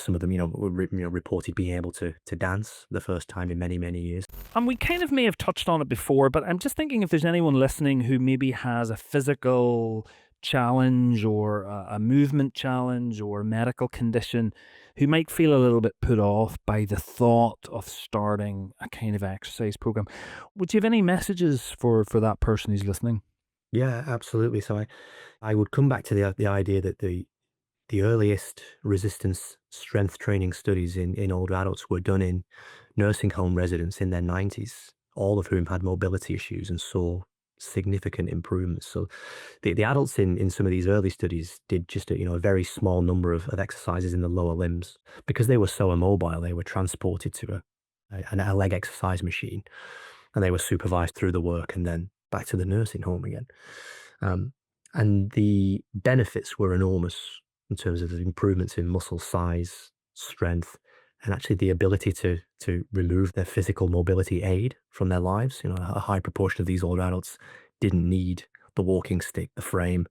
Some of them, reported being able to dance the first time in many, many years. And we kind of may have touched on it before, but I'm just thinking if there's anyone listening who maybe has a physical challenge or a movement challenge or a medical condition who might feel a little bit put off by the thought of starting a kind of exercise program. Would you have any messages for that person who's listening? Yeah, absolutely. So I would come back to the idea that the earliest resistance strength training studies in older adults were done in nursing home residents in their 90s, all of whom had mobility issues and saw significant improvements. So the adults in some of these early studies did just a very small number of exercises in the lower limbs because they were so immobile. They were transported to a leg exercise machine and they were supervised through the work and then back to the nursing home again. Um, and the benefits were enormous in terms of the improvements in muscle size, strength, and actually the ability to remove their physical mobility aid from their lives. A high proportion of these older adults didn't need the walking stick, the frame.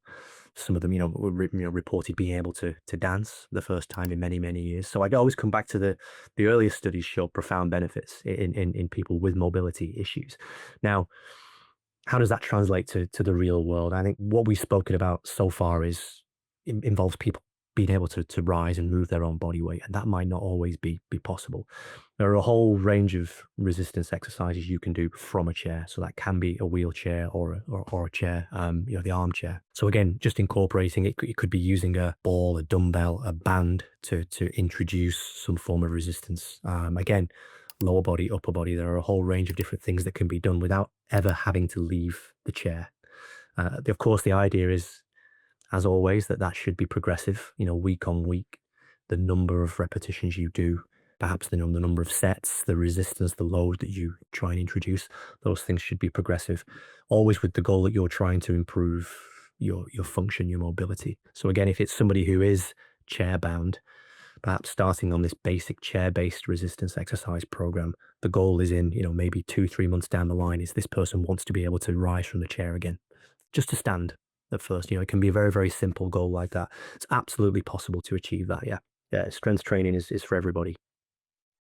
Some of them, reported being able to dance the first time in many, many years. So I always come back to the earliest studies show profound benefits in people with mobility issues. Now, how does that translate to the real world? I think what we've spoken about so far involves people being able to rise and move their own body weight, and that might not always be possible. There are a whole range of resistance exercises you can do from a chair, so that can be a wheelchair or a chair, the armchair. So again, just incorporating it could be using a ball, a dumbbell, a band to introduce some form of resistance. Again, lower body, upper body. There are a whole range of different things that can be done without ever having to leave the chair. Of course, the idea is, as always, that should be progressive, week on week. The number of repetitions you do, perhaps the number of sets, the resistance, the load that you try and introduce, those things should be progressive, always with the goal that you're trying to improve your function, your mobility. So again, if it's somebody who is chair bound, perhaps starting on this basic chair-based resistance exercise program, the goal is in, maybe 2, 3 months down the line is this person wants to be able to rise from the chair again, just to stand at first. It can be a very, very simple goal like that. It's absolutely possible to achieve that. Yeah. Yeah. Strength training is for everybody.